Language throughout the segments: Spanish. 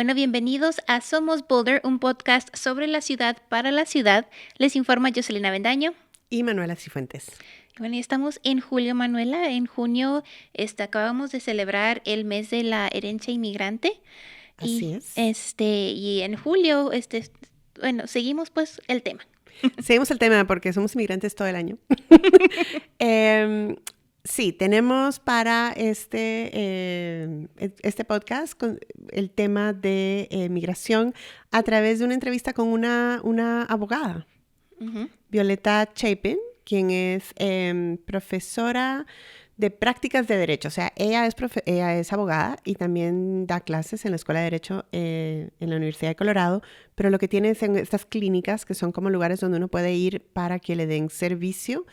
Bueno, bienvenidos a Somos Boulder, un podcast sobre la ciudad para la ciudad. Les informa Jocelyn Avendaño y Manuela Cifuentes. Bueno, y estamos en julio, Manuela. En junio acabamos de celebrar el mes de la herencia inmigrante. Así es. Y en julio, bueno, seguimos pues el tema. Seguimos el tema porque somos inmigrantes todo el año. Sí, tenemos para este podcast el tema de migración a través de una entrevista con una abogada, Violeta Chapin, quien es profesora de prácticas de derecho. O sea, ella es abogada y también da clases en la Escuela de Derecho en la Universidad de Colorado, pero lo que tiene es en estas clínicas que son como lugares donde uno puede ir para que le den servicio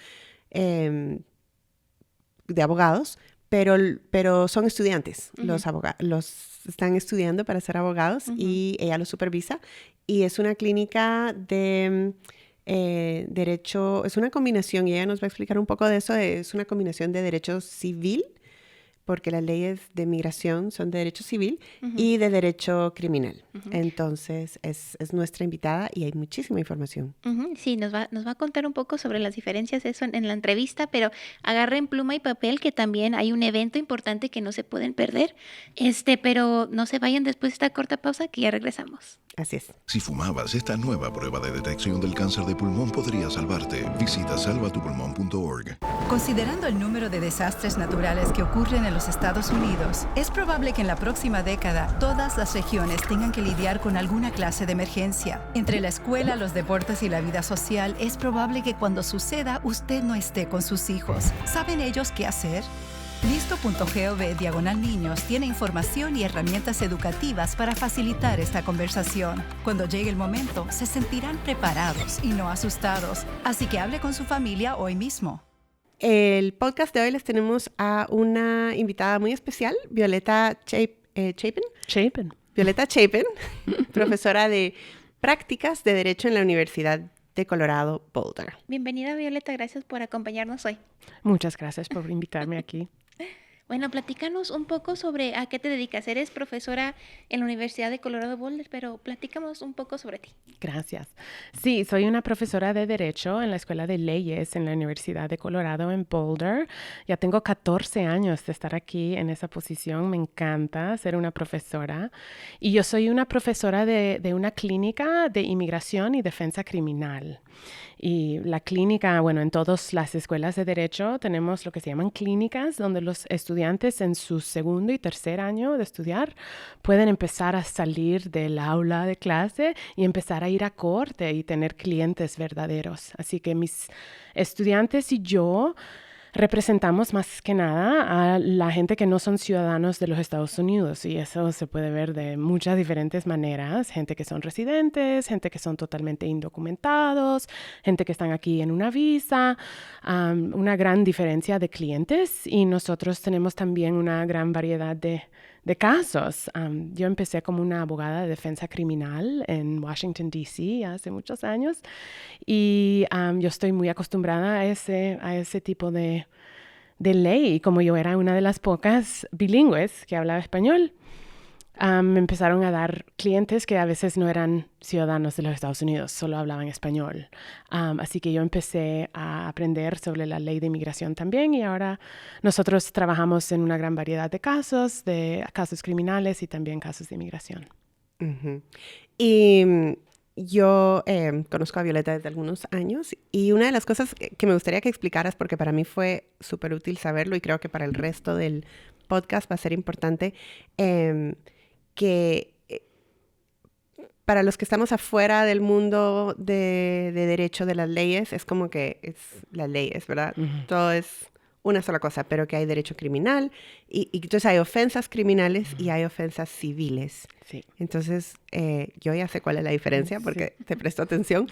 de abogados, pero son estudiantes. Los están estudiando para ser abogados y ella los supervisa. Y es una clínica de derecho, es una combinación, y ella nos va a explicar un poco de eso, es una combinación de derecho civil, porque las leyes de migración son de derecho civil y de derecho criminal. Entonces, es nuestra invitada y hay muchísima información. Sí, nos va a contar un poco sobre las diferencias de eso en la entrevista, pero agarren pluma y papel, que también hay un evento importante que no se pueden perder. Pero no se vayan después de esta corta pausa, que ya regresamos. Así es. Si fumabas, esta nueva prueba de detección del cáncer de pulmón podría salvarte. Visita salvatupulmón.org. Considerando el número de desastres naturales que ocurren en los Estados Unidos, es probable que en la próxima década todas las regiones tengan que lidiar con alguna clase de emergencia. Entre la escuela, los deportes y la vida social, es probable que cuando suceda usted no esté con sus hijos. ¿Saben ellos qué hacer? Listo.gov/niños tiene información y herramientas educativas para facilitar esta conversación. Cuando llegue el momento, se sentirán preparados y no asustados. Así que hable con su familia hoy mismo. El podcast de hoy les tenemos a una invitada muy especial, Violeta Chapin. Violeta Chapin, profesora de prácticas de Derecho en la Universidad de Colorado Boulder. Bienvenida, Violeta, gracias por acompañarnos hoy. Muchas gracias por invitarme aquí. Bueno, platícanos un poco sobre a qué te dedicas. Eres profesora en la Universidad de Colorado Boulder, pero platícanos un poco sobre ti. Gracias. Sí, soy una profesora de Derecho en la Escuela de Leyes en la Universidad de Colorado en Boulder. Ya tengo 14 años de estar aquí en esa posición. Me encanta ser una profesora. Y yo soy una profesora de una clínica de inmigración y defensa criminal. Y la clínica, bueno, en todas las escuelas de Derecho tenemos lo que se llaman clínicas, donde los estudiantes en su segundo y tercer año de estudiar pueden empezar a salir del aula de clase y empezar a ir a corte y tener clientes verdaderos. Así que mis estudiantes y yo representamos más que nada a la gente que no son ciudadanos de los Estados Unidos, y eso se puede ver de muchas diferentes maneras. Gente que son residentes, gente que son totalmente indocumentados, gente que están aquí en una visa, una gran diferencia de clientes, y nosotros tenemos también una gran variedad de casos. Yo empecé como una abogada de defensa criminal en Washington, D.C. hace muchos años, y yo estoy muy acostumbrada a ese tipo de ley. Como yo era una de las pocas bilingües que hablaba español, me empezaron a dar clientes que a veces no eran ciudadanos de los Estados Unidos, solo hablaban español. Así que yo empecé a aprender sobre la ley de inmigración también, y ahora nosotros trabajamos en una gran variedad de casos criminales y también casos de inmigración. Y yo conozco a Violeta desde algunos años, y una de las cosas que me gustaría que explicaras, porque para mí fue súper útil saberlo y creo que para el resto del podcast va a ser importante, que para los que estamos afuera del mundo de derecho, de las leyes, es como que es las leyes, ¿verdad? Todo es una sola cosa, pero que hay derecho criminal y entonces hay ofensas criminales y hay ofensas civiles. Sí. Entonces, yo ya sé cuál es la diferencia porque te presto atención,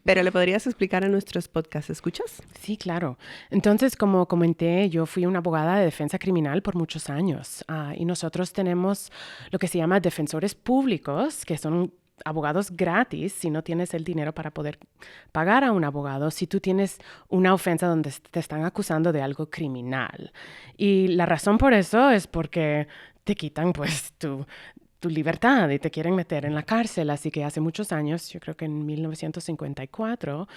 pero ¿le podrías explicar a nuestros podcast escuchas? Sí, claro. Entonces, como comenté, yo fui una abogada de defensa criminal por muchos años, y nosotros tenemos lo que se llama defensores públicos, que son abogados gratis si no tienes el dinero para poder pagar a un abogado, si tú tienes una ofensa donde te están acusando de algo criminal. Y la razón por eso es porque te quitan pues tu libertad y te quieren meter en la cárcel. Así que hace muchos años, yo creo que en 1954,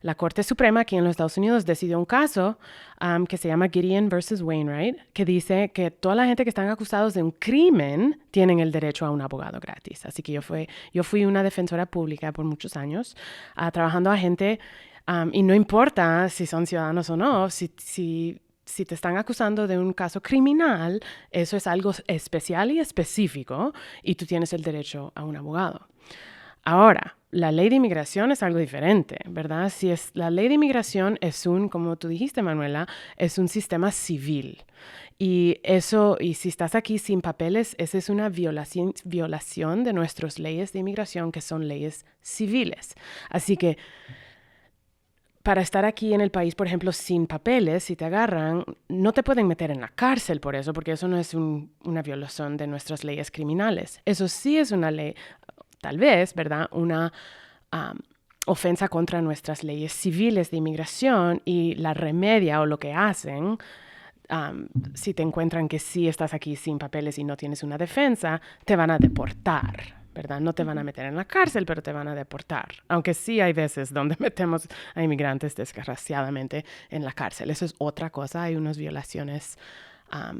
la Corte Suprema aquí en los Estados Unidos decidió un caso que se llama Gideon versus Wainwright, que dice que toda la gente que están acusados de un crimen tienen el derecho a un abogado gratis. Así que yo fui una defensora pública por muchos años, trabajando a gente, y no importa si son ciudadanos o no, si te están acusando de un caso criminal, eso es algo especial y específico y tú tienes el derecho a un abogado. Ahora, la ley de inmigración es algo diferente, ¿verdad? La ley de inmigración es como tú dijiste, Manuela, es un sistema civil. Y si estás aquí sin papeles, esa es una violación de nuestras leyes de inmigración, que son leyes civiles. Así que para estar aquí en el país, por ejemplo, sin papeles, si te agarran, no te pueden meter en la cárcel por eso, porque eso no es una violación de nuestras leyes criminales. Eso sí es una ley, tal vez, ¿verdad? Una ofensa contra nuestras leyes civiles de inmigración, y la remedia o lo que hacen, si te encuentran que sí estás aquí sin papeles y no tienes una defensa, te van a deportar, ¿verdad? No te van a meter en la cárcel, pero te van a deportar. Aunque sí hay veces donde metemos a inmigrantes desgraciadamente en la cárcel. Eso es otra cosa. Hay unas violaciones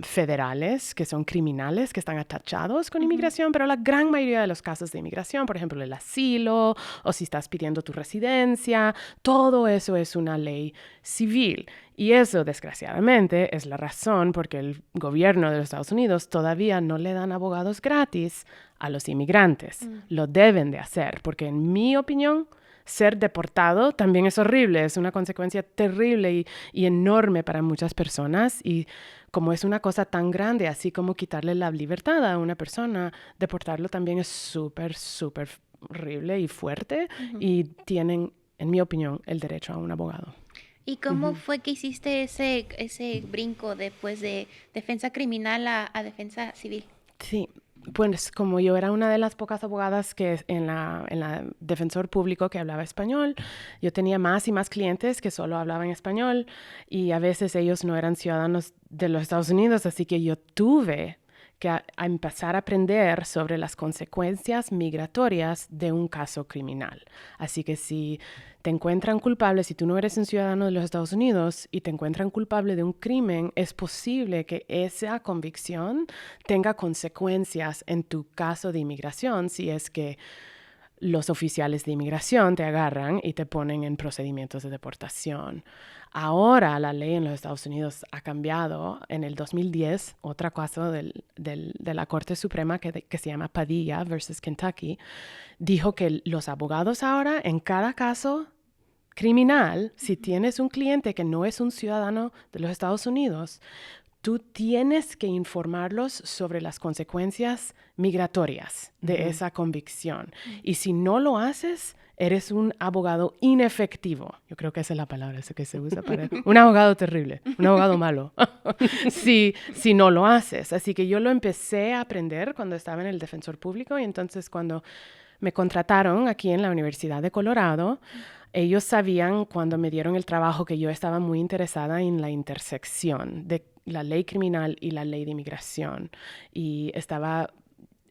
federales que son criminales, que están atachados con inmigración, pero la gran mayoría de los casos de inmigración, por ejemplo, el asilo, o si estás pidiendo tu residencia, todo eso es una ley civil. Y eso, desgraciadamente, es la razón por que el gobierno de los Estados Unidos todavía no le dan abogados gratis a los inmigrantes. Lo deben de hacer, porque en mi opinión, ser deportado también es horrible, es una consecuencia terrible y enorme para muchas personas, y como es una cosa tan grande, así como quitarle la libertad a una persona, deportarlo también es súper, súper horrible y fuerte, y tienen, en mi opinión, el derecho a un abogado. ¿Y cómo fue que hiciste ese brinco después de defensa criminal a defensa civil? Sí. Pues como yo era una de las pocas abogadas que en la defensor público que hablaba español, yo tenía más y más clientes que solo hablaban español, y a veces ellos no eran ciudadanos de los Estados Unidos, así que yo tuve que a empezar a aprender sobre las consecuencias migratorias de un caso criminal. Así que si te encuentran culpable, si tú no eres un ciudadano de los Estados Unidos y te encuentran culpable de un crimen, es posible que esa convicción tenga consecuencias en tu caso de inmigración, si es que los oficiales de inmigración te agarran y te ponen en procedimientos de deportación. Ahora la ley en los Estados Unidos ha cambiado. En el 2010, otro caso de la Corte Suprema que se llama Padilla versus Kentucky, dijo que los abogados ahora, en cada caso criminal, si tienes un cliente que no es un ciudadano de los Estados Unidos, tú tienes que informarlos sobre las consecuencias migratorias de esa convicción. Y si no lo haces, eres un abogado inefectivo. Yo creo que esa es la palabra que se usa para un abogado terrible, un abogado malo, si no lo haces. Así que yo lo empecé a aprender cuando estaba en el defensor público, y entonces cuando me contrataron aquí en la Universidad de Colorado, ellos sabían, cuando me dieron el trabajo, que yo estaba muy interesada en la intersección de la ley criminal y la ley de inmigración, y estaba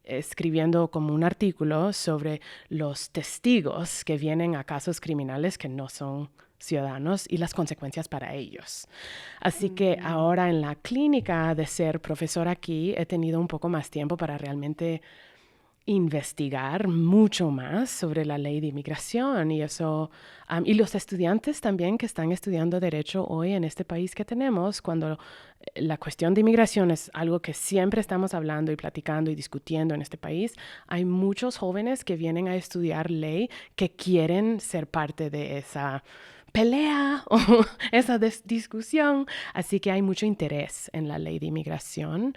escribiendo como un artículo sobre los testigos que vienen a casos criminales que no son ciudadanos y las consecuencias para ellos. Así que ahora en la clínica de ser profesora aquí he tenido un poco más tiempo para realmente investigar mucho más sobre la ley de inmigración, y eso, y los estudiantes también que están estudiando derecho hoy en este país que tenemos, cuando la cuestión de inmigración es algo que siempre estamos hablando y platicando y discutiendo en este país, hay muchos jóvenes que vienen a estudiar ley que quieren ser parte de esa pelea o esa discusión, así que hay mucho interés en la ley de inmigración,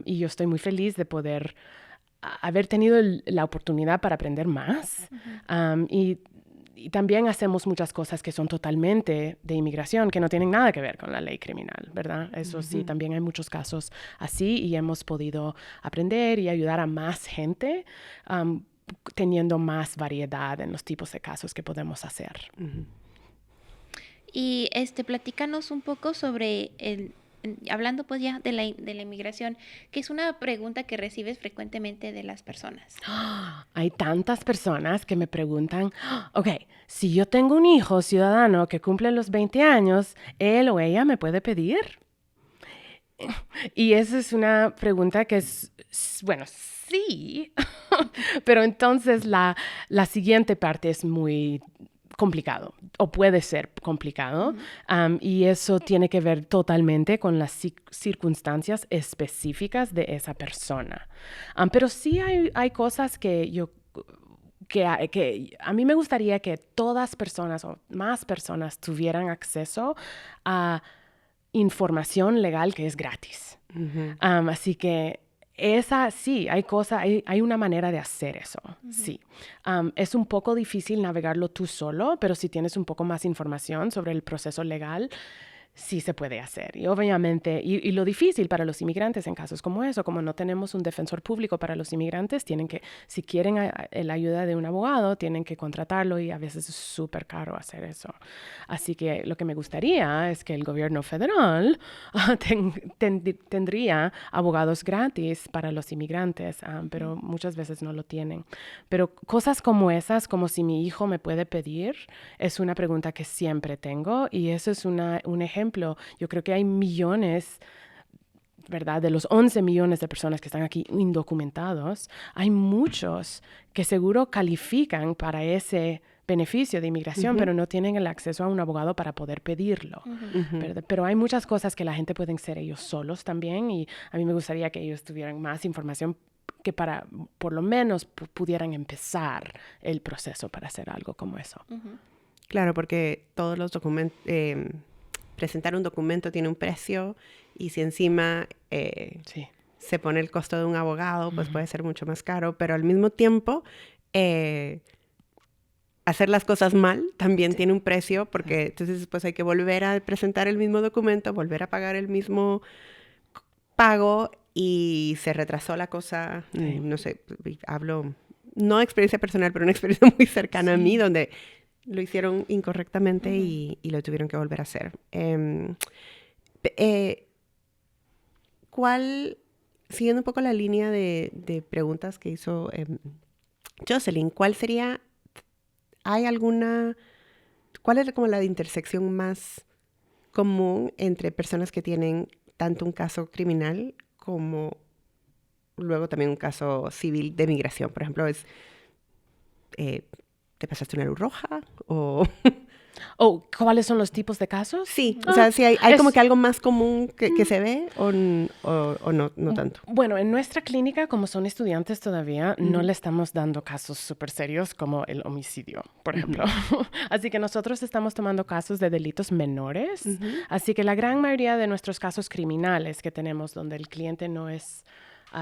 y yo estoy muy feliz de poder haber tenido la oportunidad para aprender más. Y también hacemos muchas cosas que son totalmente de inmigración, que no tienen nada que ver con la ley criminal, ¿verdad? Eso sí, también hay muchos casos así, y hemos podido aprender y ayudar a más gente, teniendo más variedad en los tipos de casos que podemos hacer. Y platícanos un poco sobre hablando pues ya de la inmigración, que es una pregunta que recibes frecuentemente de las personas. Hay tantas personas que me preguntan, ok, si yo tengo un hijo ciudadano que cumple los 20 años, ¿él o ella me puede pedir? Y esa es una pregunta que es, bueno, sí, pero entonces la siguiente parte es muy complicado o puede ser complicado y eso tiene que ver totalmente con las circunstancias específicas de esa persona. Pero sí hay cosas que a mí me gustaría que todas personas o más personas tuvieran acceso a información legal que es gratis. Así que sí, hay una manera de hacer eso, sí. Es un poco difícil navegarlo tú solo, pero si tienes un poco más información sobre el proceso legal, sí se puede hacer. Y obviamente, y lo difícil para los inmigrantes en casos como eso, como no tenemos un defensor público para los inmigrantes, tienen que, si quieren la ayuda de un abogado, tienen que contratarlo y a veces es súper caro hacer eso. Así que lo que me gustaría es que el gobierno federal tendría abogados gratis para los inmigrantes, pero muchas veces no lo tienen. Pero cosas como esas, como si mi hijo me puede pedir, es una pregunta que siempre tengo y eso es un ejemplo. Yo creo que hay millones, ¿verdad? De los 11 millones de personas que están aquí indocumentados, hay muchos que seguro califican para ese beneficio de inmigración, pero no tienen el acceso a un abogado para poder pedirlo. Pero hay muchas cosas que la gente pueden ser ellos solos también y a mí me gustaría que ellos tuvieran más información que para, por lo menos, pudieran empezar el proceso para hacer algo como eso. Claro, porque todos los documentos... presentar un documento tiene un precio y si encima se pone el costo de un abogado, pues puede ser mucho más caro, pero al mismo tiempo hacer las cosas mal también tiene un precio porque entonces pues hay que volver a presentar el mismo documento, volver a pagar el mismo pago y se retrasó la cosa, no sé, hablo, no de experiencia personal, pero una experiencia muy cercana a mí donde lo hicieron incorrectamente y lo tuvieron que volver a hacer. Siguiendo un poco la línea de preguntas que hizo Jocelyn, ¿cuál es como la intersección más común entre personas que tienen tanto un caso criminal como luego también un caso civil de migración? Por ejemplo, ¿te pasaste una luz roja? ¿O cuáles son los tipos de casos? Sí, o sea, si hay como que algo más común que se ve o no tanto. Bueno, en nuestra clínica, como son estudiantes todavía, no le estamos dando casos súper serios como el homicidio, por ejemplo. Así que nosotros estamos tomando casos de delitos menores. Así que la gran mayoría de nuestros casos criminales que tenemos donde el cliente no es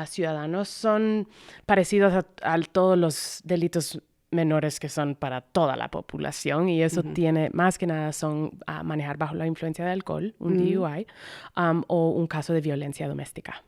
ciudadano son parecidos a todos los delitos menores que son para toda la población y eso tiene, más que nada son manejar bajo la influencia de alcohol, un DUI, o un caso de violencia doméstica.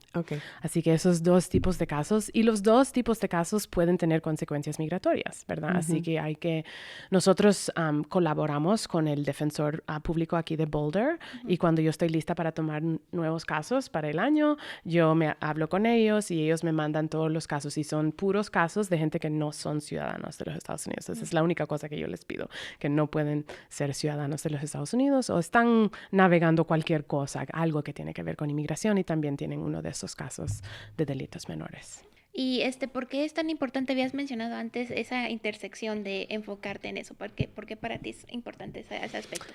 Así que esos dos tipos de casos, y los dos tipos de casos pueden tener consecuencias migratorias, ¿verdad? Así que nosotros colaboramos con el defensor público aquí de Boulder y cuando yo estoy lista para tomar nuevos casos para el año, yo hablo con ellos y ellos me mandan todos los casos y son puros casos de gente que no son ciudadanos de los Estados Unidos. Esa es la única cosa que yo les pido, que no pueden ser ciudadanos de los Estados Unidos o están navegando cualquier cosa, algo que tiene que ver con inmigración y también tienen uno de esos casos de delitos menores. Y ¿por qué es tan importante? Habías mencionado antes esa intersección de enfocarte en eso. ¿Por qué para ti es importante ese aspecto?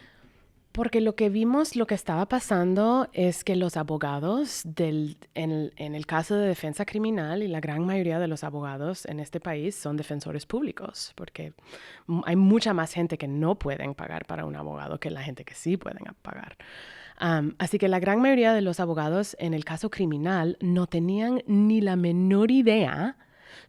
Porque lo que vimos, lo que estaba pasando es que los abogados en el caso de defensa criminal y la gran mayoría de los abogados en este país son defensores públicos, porque hay mucha más gente que no pueden pagar para un abogado que la gente que sí pueden pagar. Así que la gran mayoría de los abogados en el caso criminal no tenían ni la menor idea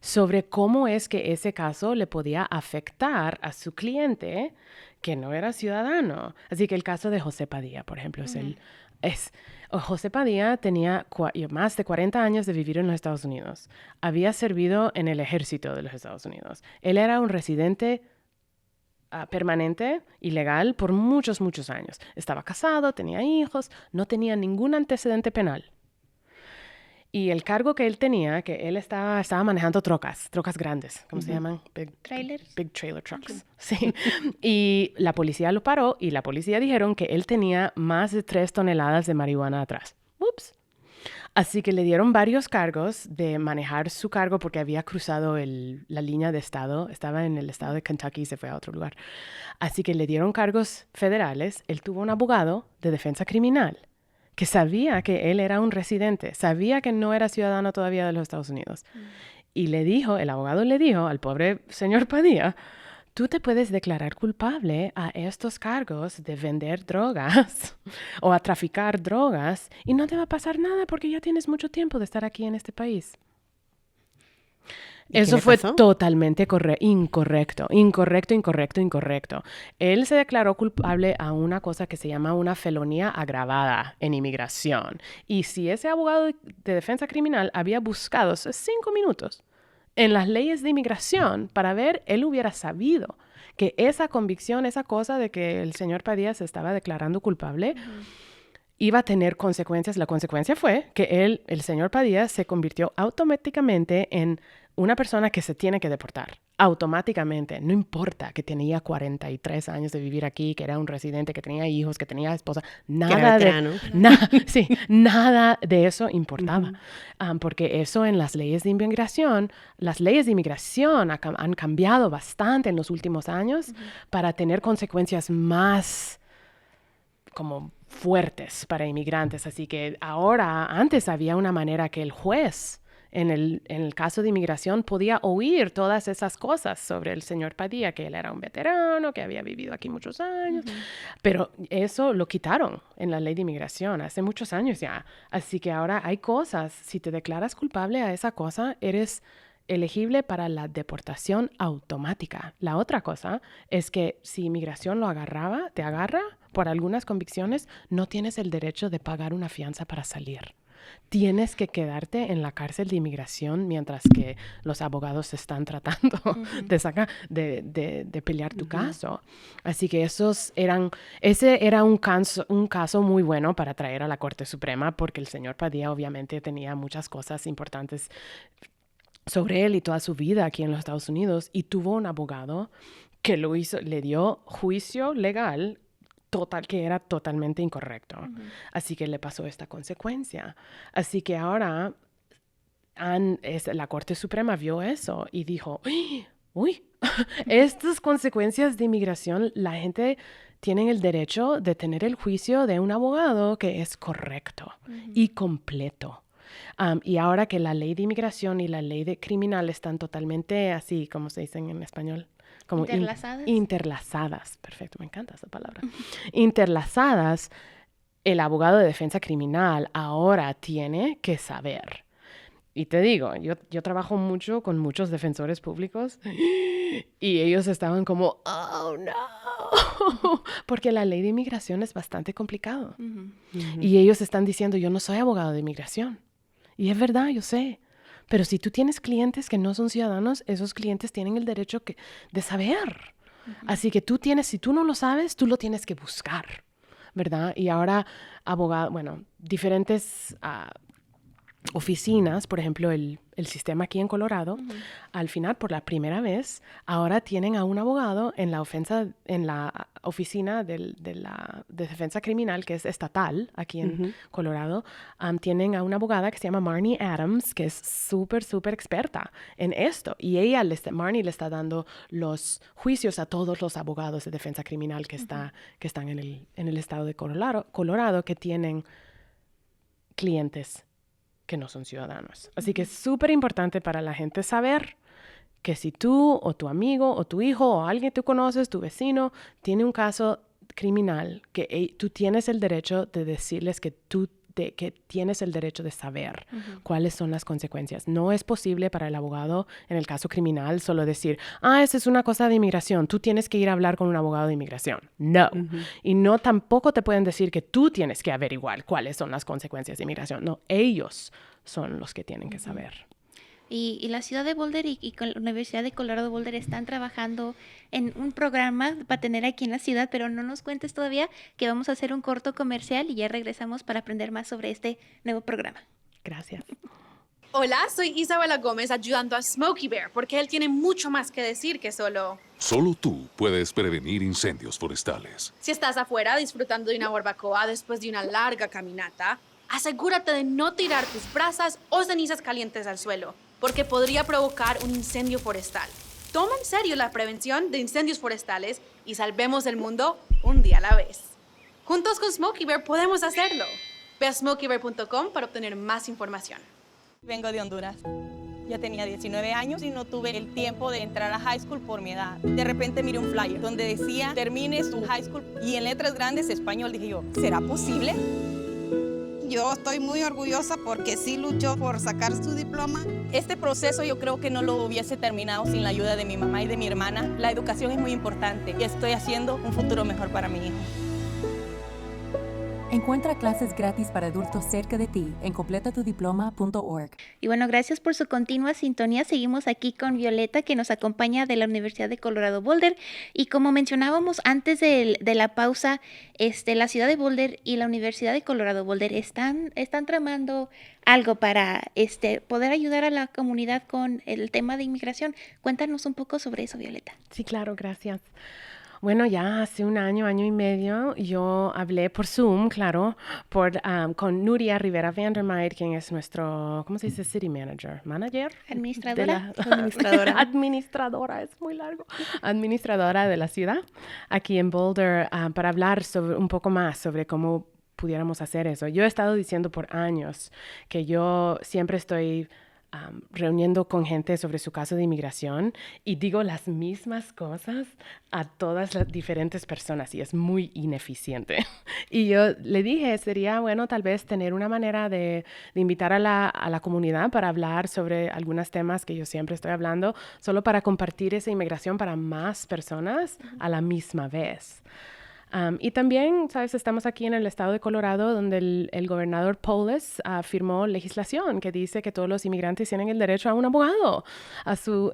sobre cómo es que ese caso le podía afectar a su cliente que no era ciudadano. Así que el caso de José Padilla, por ejemplo, José Padilla tenía más de 40 años de vivir en los Estados Unidos. Había servido en el ejército de los Estados Unidos. Él era un residente permanente y legal por muchos, muchos años. Estaba casado, tenía hijos, no tenía ningún antecedente penal. Y el cargo que él tenía, que él estaba manejando trocas grandes, ¿cómo se llaman? Trailers. Big trailer trucks. Sí. Y la policía lo paró y la policía dijeron que él tenía más de 3 toneladas de marihuana atrás. Ups. Así que le dieron varios cargos de manejar su cargo porque había cruzado la línea de estado. Estaba en el estado de Kentucky y se fue a otro lugar. Así que le dieron cargos federales. Él tuvo un abogado de defensa criminal que sabía que él era un residente, sabía que no era ciudadano todavía de los Estados Unidos. Y el abogado le dijo al pobre señor Padilla, tú te puedes declarar culpable a estos cargos de vender drogas o a traficar drogas y no te va a pasar nada porque ya tienes mucho tiempo de estar aquí en este país. Eso fue totalmente incorrecto. Él se declaró culpable a una cosa que se llama una felonía agravada en inmigración. Y si ese abogado de defensa criminal había buscado 5 minutos en las leyes de inmigración para ver, él hubiera sabido que esa convicción, esa cosa de que el señor Padilla se estaba declarando culpable, iba a tener consecuencias. La consecuencia fue que el señor Padilla se convirtió automáticamente en una persona que se tiene que deportar. Automáticamente. No importa que tenía 43 años de vivir aquí, que era un residente, que tenía hijos, que tenía esposa. Nada de eso importaba. Porque eso en las leyes de inmigración, han cambiado bastante en los últimos años para tener consecuencias más como fuertes para inmigrantes. Así que antes había una manera que el juez en el caso de inmigración podía oír todas esas cosas sobre el señor Padilla, que él era un veterano, que había vivido aquí muchos años, pero eso lo quitaron en la ley de inmigración hace muchos años ya. Así que ahora hay cosas, si te declaras culpable a esa cosa, eres elegible para la deportación automática. La otra cosa es que si inmigración te agarra por algunas convicciones, no tienes el derecho de pagar una fianza para salir. Tienes que quedarte en la cárcel de inmigración mientras que los abogados están tratando de pelear tu caso. Así que ese era un caso muy bueno para traer a la Corte Suprema porque el señor Padilla obviamente tenía muchas cosas importantes sobre él y toda su vida aquí en los Estados Unidos y tuvo un abogado que le dio juicio legal que era totalmente incorrecto. Así que le pasó esta consecuencia. Así que ahora la Corte Suprema vio eso y dijo, uy, estas consecuencias de inmigración, la gente tiene el derecho de tener el juicio de un abogado que es correcto y completo. Y ahora que la ley de inmigración y la ley de criminal están totalmente así, como se dicen en español, como interlazadas. Perfecto, me encanta esa palabra. Interlazadas, el abogado de defensa criminal ahora tiene que saber. Y te digo, yo trabajo mucho con muchos defensores públicos y ellos estaban como, oh, no, porque la ley de inmigración es bastante complicado. Y ellos están diciendo, yo no soy abogado de inmigración. Y es verdad, yo sé. Pero si tú tienes clientes que no son ciudadanos, esos clientes tienen el derecho de saber. Así que si tú no lo sabes, tú lo tienes que buscar, ¿verdad? Y ahora, diferentes oficinas, por ejemplo, el sistema aquí en Colorado, al final, por la primera vez, ahora tienen a un abogado en la oficina de defensa criminal, que es estatal aquí en Colorado. Tienen a una abogada que se llama Marnie Adams, que es súper, súper experta en esto. Y Marnie le está dando los juicios a todos los abogados de defensa criminal que están en el estado de Colorado que tienen clientes que no son ciudadanos. Así que es súper importante para la gente saber que si tú o tu amigo o tu hijo o alguien que tú conoces, tu vecino, tiene un caso criminal, que tú tienes el derecho de decirles que tienes el derecho de saber cuáles son las consecuencias. No es posible para el abogado en el caso criminal solo decir, esa es una cosa de inmigración, tú tienes que ir a hablar con un abogado de inmigración. No. Y no tampoco te pueden decir que tú tienes que averiguar cuáles son las consecuencias de inmigración. No, ellos son los que tienen que saber. Y la ciudad de Boulder y con la Universidad de Colorado Boulder están trabajando en un programa para tener aquí en la ciudad, pero no nos cuentes todavía que vamos a hacer un corto comercial y ya regresamos para aprender más sobre este nuevo programa. Gracias. Hola, soy Isabela Gómez ayudando a Smokey Bear porque él tiene mucho más que decir que solo... Solo tú puedes prevenir incendios forestales. Si estás afuera disfrutando de una barbacoa después de una larga caminata, asegúrate de no tirar tus brasas o cenizas calientes al suelo, porque podría provocar un incendio forestal. Toma en serio la prevención de incendios forestales y salvemos el mundo un día a la vez. Juntos con Smokey Bear podemos hacerlo. Ve a smokeybear.com para obtener más información. Vengo de Honduras. Ya tenía 19 años y no tuve el tiempo de entrar a high school por mi edad. De repente miré un flyer donde decía, termine su high school, y en letras grandes español. Dije yo, ¿será posible? Yo estoy muy orgullosa porque sí luchó por sacar su diploma. Este proceso yo creo que no lo hubiese terminado sin la ayuda de mi mamá y de mi hermana. La educación es muy importante y estoy haciendo un futuro mejor para mi hijo. Encuentra clases gratis para adultos cerca de ti en completatudiploma.org. Y bueno, gracias por su continua sintonía. Seguimos aquí con Violeta, que nos acompaña de la Universidad de Colorado Boulder. Y como mencionábamos antes de la pausa, la ciudad de Boulder y la Universidad de Colorado Boulder están tramando algo para poder ayudar a la comunidad con el tema de inmigración. Cuéntanos un poco sobre eso, Violeta. Sí, claro, gracias. Bueno, ya hace un año y medio, yo hablé por Zoom, claro, con Nuria Rivera Vandermeer, quien es nuestro, ¿cómo se dice? City manager, manager. Administradora. Administradora, es muy largo. Administradora de la ciudad, aquí en Boulder, para hablar un poco más sobre cómo pudiéramos hacer eso. Yo he estado diciendo por años que yo siempre estoy reuniendo con gente sobre su caso de inmigración y digo las mismas cosas a todas las diferentes personas y es muy ineficiente. Y yo le dije, sería bueno tal vez tener una manera de invitar a la comunidad para hablar sobre algunos temas que yo siempre estoy hablando, solo para compartir esa inmigración para más personas a la misma vez. Y también, ¿sabes? Estamos aquí en el estado de Colorado, donde el gobernador Polis firmó legislación que dice que todos los inmigrantes tienen el derecho a un abogado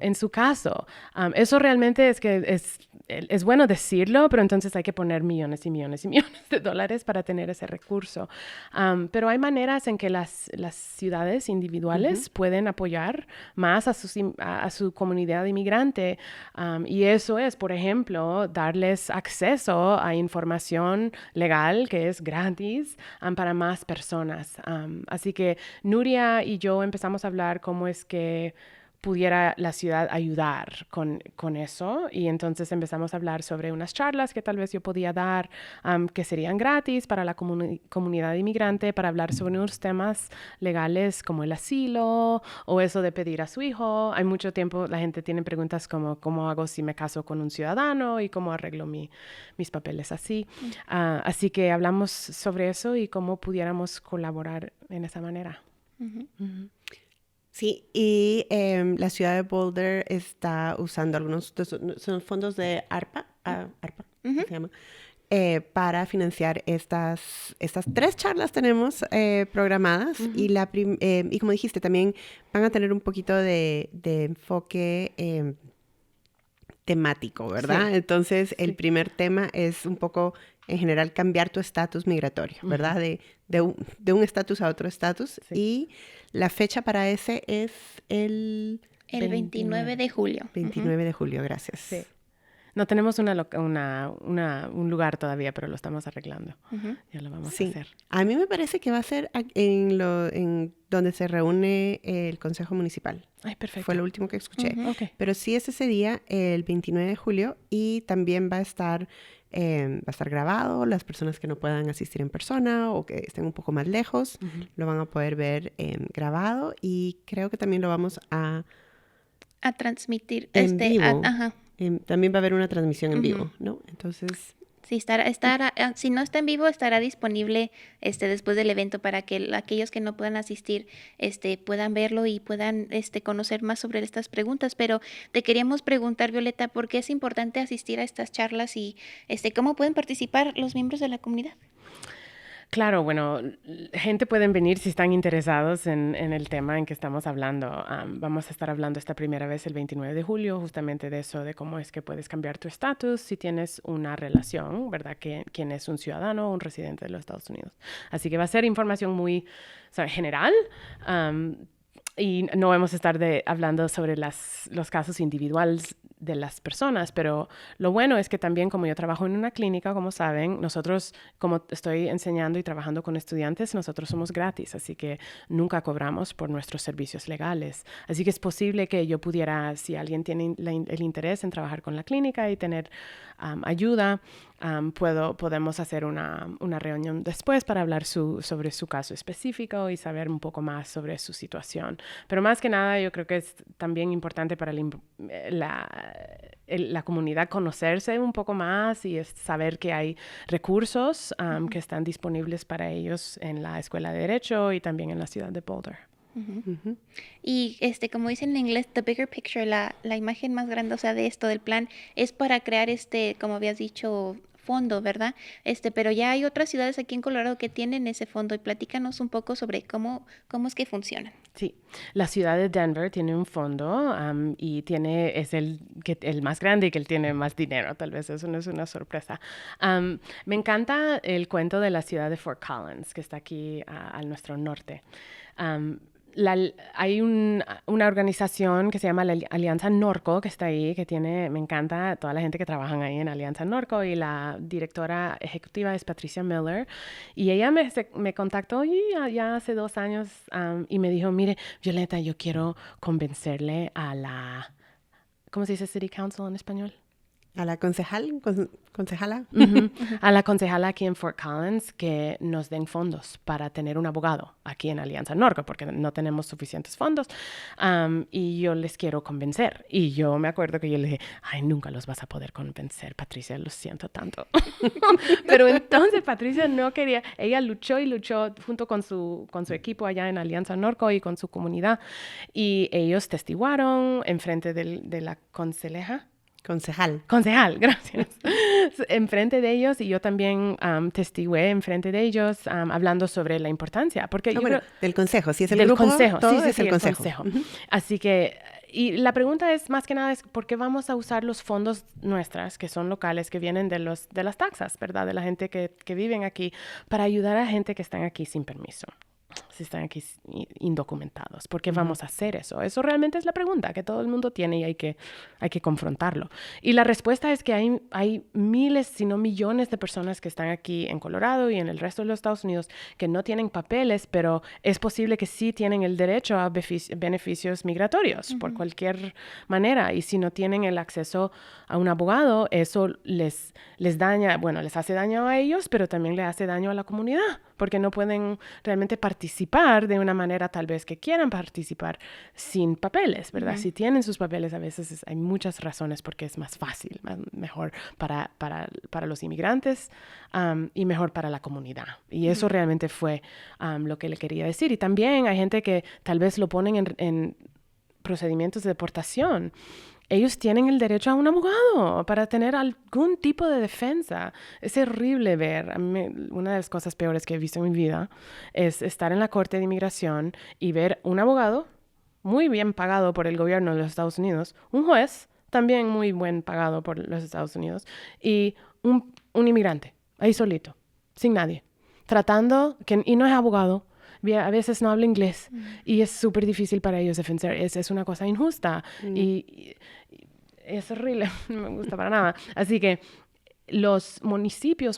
en su caso. Eso realmente es bueno decirlo, pero entonces hay que poner millones y millones y millones de dólares para tener ese recurso. Pero hay maneras en que las ciudades individuales pueden apoyar más a su comunidad inmigrante. Y eso es, por ejemplo, darles acceso a información legal que es gratis para más personas. Así que Nuria y yo empezamos a hablar cómo es que pudiera la ciudad ayudar con eso, y entonces empezamos a hablar sobre unas charlas que tal vez yo podía dar que serían gratis para la comunidad inmigrante, para hablar sobre unos temas legales como el asilo o eso de pedir a su hijo. Hay mucho tiempo, la gente tiene preguntas como ¿cómo hago si me caso con un ciudadano? Y ¿cómo arreglo mis papeles así? Así que hablamos sobre eso y cómo pudiéramos colaborar en esa manera. Sí, y la ciudad de Boulder está usando algunos son fondos de ARPA, se llama, para financiar estas 3 charlas tenemos programadas y como dijiste, también van a tener un poquito de enfoque temático, ¿verdad? Sí. Entonces, el primer tema es un poco, en general, cambiar tu estatus migratorio, ¿verdad? De un estatus a otro estatus. Sí. Y la fecha para ese es el 29 de julio. 29 de julio, gracias. Sí. No tenemos un lugar todavía, pero lo estamos arreglando. Ya lo vamos a hacer. A mí me parece que va a ser en donde se reúne el Consejo Municipal. Ay, perfecto. Fue lo último que escuché. Okay. Pero sí es ese día, el 29 de julio, y también va a estar grabado. Las personas que no puedan asistir en persona o que estén un poco más lejos, lo van a poder ver grabado, y creo que también lo vamos a transmitir en vivo. También va a haber una transmisión en vivo, ¿no? Entonces... Sí, si no está en vivo, estará disponible después del evento para que aquellos que no puedan asistir puedan verlo y puedan conocer más sobre estas preguntas. Pero te queríamos preguntar, Violeta, ¿por qué es importante asistir a estas charlas y cómo pueden participar los miembros de la comunidad? Claro, bueno, gente pueden venir si están interesados en el tema en que estamos hablando. Vamos a estar hablando esta primera vez el 29 de julio, justamente de eso, de cómo es que puedes cambiar tu estatus si tienes una relación, ¿verdad? Quién es un ciudadano o un residente de los Estados Unidos. Así que va a ser información muy, ¿sabes?, general. Y no vamos a estar hablando sobre los casos individuales de las personas, pero lo bueno es que también, como yo trabajo en una clínica, como saben, nosotros, como estoy enseñando y trabajando con estudiantes, nosotros somos gratis, así que nunca cobramos por nuestros servicios legales. Así que es posible que yo pudiera, si alguien tiene el interés en trabajar con la clínica y tener ayuda, podemos hacer una reunión después para hablar sobre su caso específico y saber un poco más sobre su situación. Pero más que nada, yo creo que es también importante para la comunidad conocerse un poco más y saber que hay recursos que están disponibles para ellos en la Escuela de Derecho y también en la ciudad de Boulder. Y como dicen en inglés, the bigger picture, la imagen más grande, o sea, de esto, del plan, es para crear como habías dicho, fondo, ¿verdad? Pero ya hay otras ciudades aquí en Colorado que tienen ese fondo, y platícanos un poco sobre cómo es que funcionan. Sí, la ciudad de Denver tiene un fondo y es el más grande y que él tiene más dinero, tal vez eso no es una sorpresa. Me encanta el cuento de la ciudad de Fort Collins, que está aquí a nuestro norte. Hay una organización que se llama la Alianza Norco, que está ahí, me encanta toda la gente que trabaja ahí en Alianza Norco, y la directora ejecutiva es Patricia Miller, y ella me contactó ya hace 2 años y me dijo, mire, Violeta, yo quiero convencerle a ¿cómo se dice City Council en español? A la concejala. A la concejala aquí en Fort Collins que nos den fondos para tener un abogado aquí en Alianza Norco, porque no tenemos suficientes fondos, y yo les quiero convencer. Y yo me acuerdo que yo le dije, ay, nunca los vas a poder convencer, Patricia, lo siento tanto. Pero entonces Patricia no quería, ella luchó y luchó junto con su equipo allá en Alianza Norco y con su comunidad, y ellos testiguaron enfrente de la Concejal, gracias. Enfrente de ellos, y yo también testigué enfrente de ellos hablando sobre la importancia. Porque del consejo, si es el del grupo, consejo, todo sí, es el consejo. Así que, y la pregunta es, más que nada, es ¿por qué vamos a usar los fondos nuestras, que son locales, que vienen de las taxas, ¿verdad? De la gente que viven aquí, para ayudar a gente que están aquí sin permiso? Si están aquí indocumentados. ¿Por qué vamos a hacer eso? Eso realmente es la pregunta que todo el mundo tiene, y hay que confrontarlo. Y la respuesta es que hay miles, si no millones de personas que están aquí en Colorado y en el resto de los Estados Unidos que no tienen papeles, pero es posible que sí tienen el derecho a beneficios migratorios por cualquier manera. Y si no tienen el acceso a un abogado, eso les daña, les hace daño a ellos, pero también le hace daño a la comunidad, porque no pueden realmente participar de una manera tal vez que quieran participar sin papeles, ¿verdad? Si tienen sus papeles, a veces hay muchas razones porque es más fácil, mejor para los inmigrantes y mejor para la comunidad. Y eso realmente fue lo que le quería decir. Y también hay gente que tal vez lo ponen en procedimientos de deportación. Ellos tienen el derecho a un abogado para tener algún tipo de defensa. Es horrible ver. Una de las cosas peores que he visto en mi vida es estar en la Corte de Inmigración y ver un abogado muy bien pagado por el gobierno de los Estados Unidos, un juez también muy bien pagado por los Estados Unidos, y un inmigrante ahí solito, sin nadie, y no es abogado. A veces no habla inglés y es súper difícil para ellos defender. Es una cosa injusta y es horrible, no me gusta para nada. Así que los municipios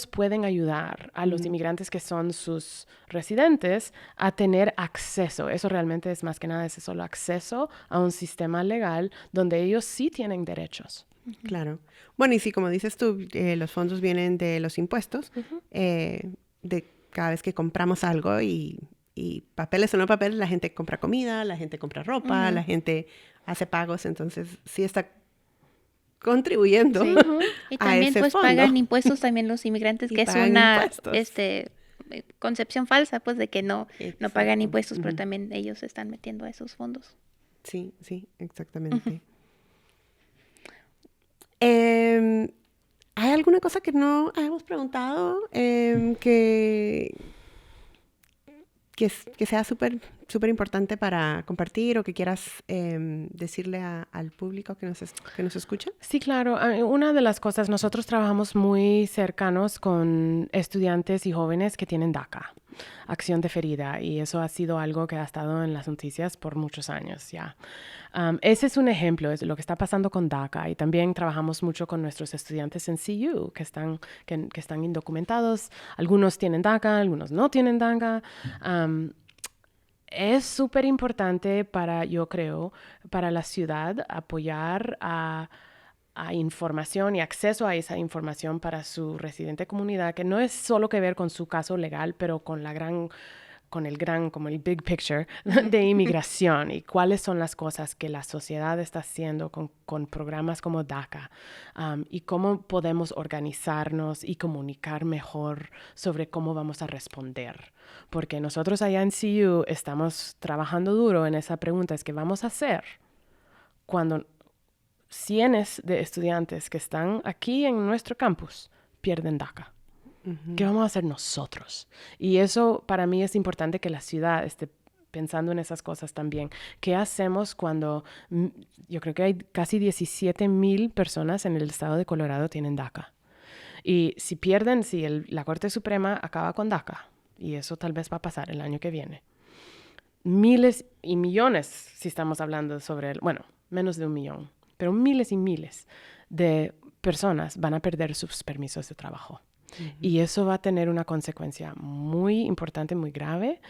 pueden ayudar a los inmigrantes que son sus residentes a tener acceso. Eso realmente es más que nada, es solo acceso a un sistema legal donde ellos sí tienen derechos. Claro. Bueno, y sí, como dices tú, los fondos vienen de los impuestos, de cada vez que compramos algo, y papeles o no papeles, la gente compra comida, la gente compra ropa, la gente hace pagos, entonces sí está contribuyendo y también a ese pues fondo. Pagan impuestos también los inmigrantes, que es una concepción falsa, pues, de que no pagan impuestos, pero también ellos se están metiendo a esos fondos. Sí, ¿Hay alguna cosa que no hayamos preguntado que sea súper importante para compartir o que quieras decirle al público que nos escucha? Sí, claro. Una de las cosas, nosotros trabajamos muy cercanos con estudiantes y jóvenes que tienen DACA, acción deferida, y eso ha sido algo que ha estado en las noticias por muchos años ya. Ese es un ejemplo de lo que está pasando con DACA, y también trabajamos mucho con nuestros estudiantes en CU que están indocumentados. Algunos tienen DACA, algunos no tienen DACA. Es súper importante yo creo, para la ciudad apoyar a información y acceso a esa información para su residente comunidad, que no es solo que ver con su caso legal, pero con como el big picture de inmigración y cuáles son las cosas que la sociedad está haciendo con programas como DACA, y cómo podemos organizarnos y comunicar mejor sobre cómo vamos a responder. Porque nosotros allá en CU estamos trabajando duro en esa pregunta, es ¿qué vamos a hacer cuando cientos de estudiantes que están aquí en nuestro campus pierden DACA? ¿Qué vamos a hacer nosotros? Y eso para mí es importante que la ciudad esté pensando en esas cosas también. ¿Qué hacemos cuando yo creo que hay casi 17,000 personas en el estado de Colorado tienen DACA? Y si la Corte Suprema acaba con DACA, y eso tal vez va a pasar el año que viene, miles y millones, si estamos hablando sobre menos de 1 millón, pero miles y miles de personas van a perder sus permisos de trabajo. Y eso va a tener una consecuencia muy importante, muy grave,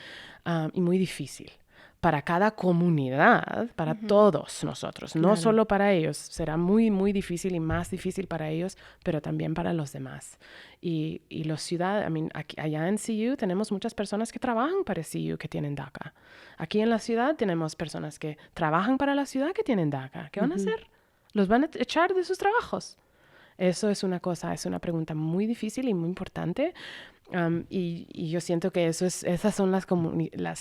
y muy difícil para cada comunidad, para todos nosotros, no solo para ellos. Será muy, muy difícil y más difícil para ellos, pero también para los demás. Y los ciudadanos, allá en CU tenemos muchas personas que trabajan para CU que tienen DACA. Aquí en la ciudad tenemos personas que trabajan para la ciudad que tienen DACA. ¿Qué van a hacer? ¿Los van a echar de sus trabajos? Eso es una pregunta muy difícil y muy importante, y yo siento que esas son las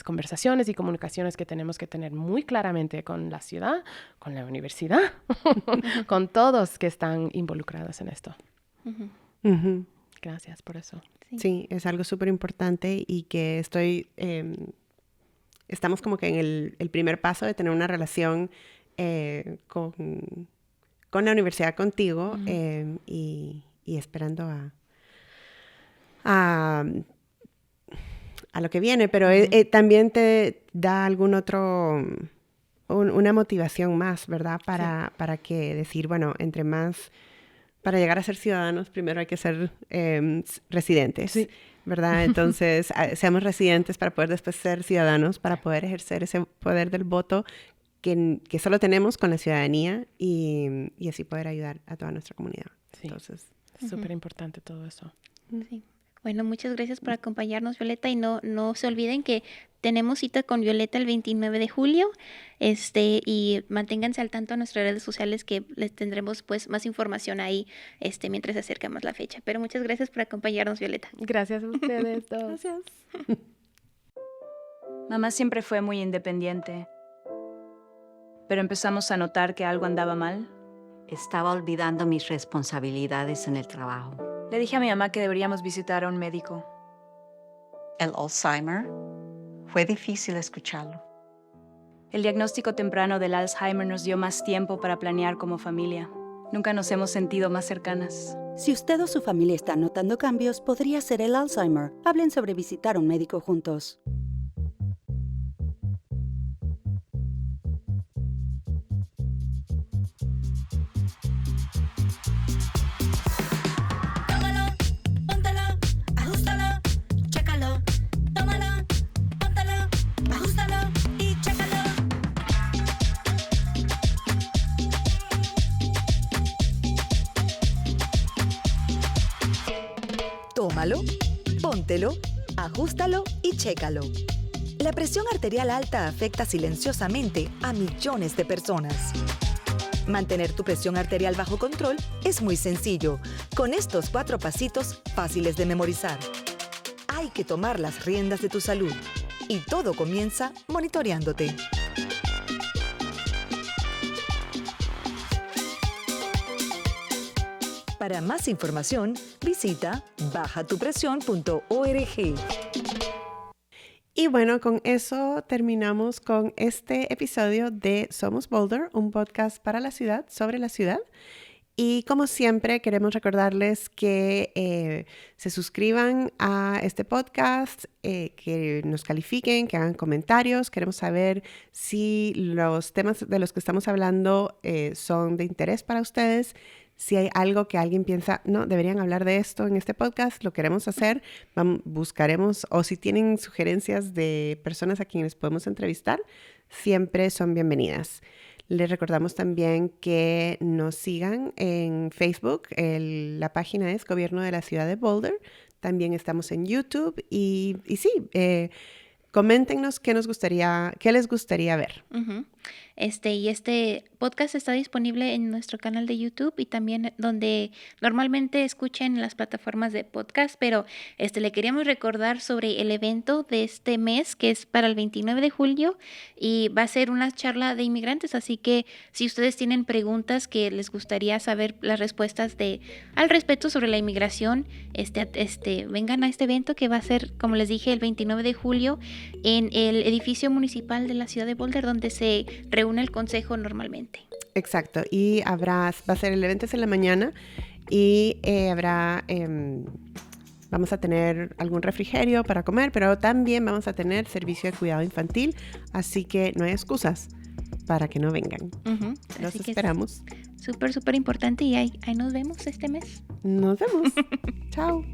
conversaciones y comunicaciones que tenemos que tener muy claramente con la ciudad, con la universidad, con todos que están involucrados en esto. Gracias por eso. Sí, es algo súper importante y que estamos como que en el primer paso de tener una relación con la universidad contigo, y esperando a lo que viene, pero también te da una motivación más, ¿verdad? Para que decir, bueno, para llegar a ser ciudadanos, primero hay que ser residentes, ¿verdad? Entonces, seamos residentes para poder después ser ciudadanos, para poder ejercer ese poder del voto que solo tenemos con la ciudadanía, y así poder ayudar a toda nuestra comunidad. Sí. Entonces, es súper importante todo eso. Sí. Bueno, muchas gracias por acompañarnos, Violeta, y no se olviden que tenemos cita con Violeta el 29 de julio, y manténganse al tanto en nuestras redes sociales, que les tendremos pues más información ahí mientras se acerca más la fecha. Pero muchas gracias por acompañarnos, Violeta. Gracias a ustedes todos. Gracias. Mamá siempre fue muy independiente, pero empezamos a notar que algo andaba mal. Estaba olvidando mis responsabilidades en el trabajo. Le dije a mi mamá que deberíamos visitar a un médico. El Alzheimer, fue difícil escucharlo. El diagnóstico temprano del Alzheimer nos dio más tiempo para planear como familia. Nunca nos hemos sentido más cercanas. Si usted o su familia están notando cambios, podría ser el Alzheimer. Hablen sobre visitar a un médico juntos. Tómalo, póntelo, ajústalo y chécalo. La presión arterial alta afecta silenciosamente a millones de personas. Mantener tu presión arterial bajo control es muy sencillo, con estos 4 pasitos fáciles de memorizar. Hay que tomar las riendas de tu salud, y todo comienza monitoreándote. Para más información, visita bajatupresión.org. Y bueno, con eso terminamos con este episodio de Somos Boulder, un podcast para la ciudad, sobre la ciudad. Y como siempre, queremos recordarles que se suscriban a este podcast, que nos califiquen, que hagan comentarios. Queremos saber si los temas de los que estamos hablando son de interés para ustedes. Si hay algo que alguien piensa, no, deberían hablar de esto en este podcast, lo queremos hacer, buscaremos, o si tienen sugerencias de personas a quienes podemos entrevistar, siempre son bienvenidas. Les recordamos también que nos sigan en Facebook, la página es Gobierno de la Ciudad de Boulder, también estamos en YouTube y sí, coméntenos qué les gustaría ver. Uh-huh. Y este podcast está disponible en nuestro canal de YouTube y también donde normalmente escuchen las plataformas de podcast, pero le queríamos recordar sobre el evento de este mes que es para el 29 de julio y va a ser una charla de inmigrantes, así que si ustedes tienen preguntas que les gustaría saber las respuestas al respecto sobre la inmigración, vengan a este evento que va a ser, como les dije, el 29 de julio en el edificio municipal de la ciudad de Boulder, donde se reúne el consejo normalmente. Exacto, y va a ser el evento en la mañana y vamos a tener algún refrigerio para comer, pero también vamos a tener servicio de cuidado infantil, así que no hay excusas para que no vengan. Uh-huh. Los esperamos. Súper, súper importante y ahí nos vemos este mes. Nos vemos. Chao.